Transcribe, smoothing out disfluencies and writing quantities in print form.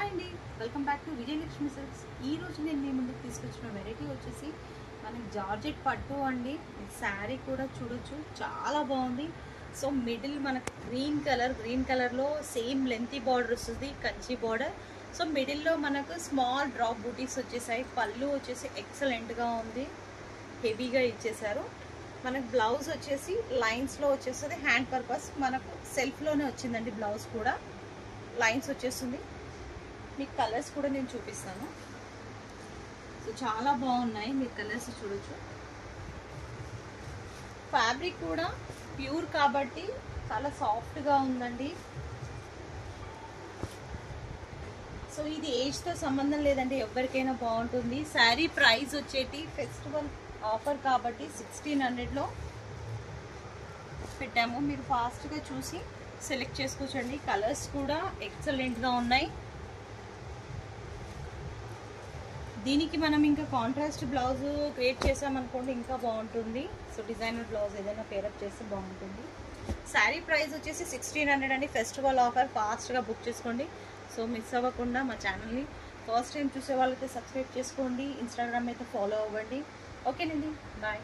Hi అండి, welcome back to Vijayalakshmi silks. ఈ రోజు నేను మీ ముందుకు తీసుకొచ్చిన వెరైటీ వచ్చేసి మనకి జార్జెట్ పట్టు అండి. శారీ కూడా చూడొచ్చు, చాలా బాగుంది. సో మిడిల్ మనకు గ్రీన్ కలర్లో సేమ్ లెంతీ బార్డర్ వస్తుంది, కంచి బార్డర్. సో మిడిల్లో మనకు స్మాల్ డ్రాప్ బూటీస్ వచ్చేసాయి. పళ్ళు వచ్చేసి ఎక్సలెంట్గా ఉంది, హెవీగా ఇచ్చేసారు. మనకు బ్లౌజ్ వచ్చేసి లైన్స్లో వచ్చేస్తుంది. హ్యాండ్ పర్పస్ మనకు సెల్ఫ్లోనే వచ్చిందండి. బ్లౌజ్ కూడా లైన్స్ వచ్చేస్తుంది. మీకు కలర్స్ కూడా నేను చూపిస్తాను. సో చాలా బాగున్నాయి, మీరు కలర్స్ చూడొచ్చు. ఫ్యాబ్రిక్ కూడా ప్యూర్ కాబట్టి చాలా సాఫ్ట్గా ఉందండి. సో ఇది ఏజ్తో సంబంధం లేదండి, ఎవరికైనా బాగుంటుంది. శారీ ప్రైస్ వచ్చేటి ఫెస్టివల్ ఆఫర్ కాబట్టి 1600లో పెట్టాము. మీరు ఫాస్ట్గా చూసి సెలెక్ట్ చేసుకోవచ్చండి. కలర్స్ కూడా ఎక్సలెంట్గా ఉన్నాయి. దీనికి మనం ఇంకా కాంట్రాస్ట్ బ్లౌజ్ క్రియేట్ చేసామనుకోండి, ఇంకా బాగుంటుంది. సో డిజైనర్ బ్లౌజ్ ఏదైనా పేరప్ చేస్తే బాగుంటుంది. శారీ ప్రైస్ వచ్చేసి 1600 అండి. ఫెస్టివల్ ఆఫర్, ఫాస్ట్గా బుక్ చేసుకోండి. సో మిస్ అవ్వకుండా మా ఛానల్ని ఫస్ట్ టైం చూసే వాళ్ళైతే సబ్స్క్రైబ్ చేసుకోండి. ఇన్స్టాగ్రామ్ అయితే ఫాలో అవ్వండి. ఓకేనండి, బాయ్.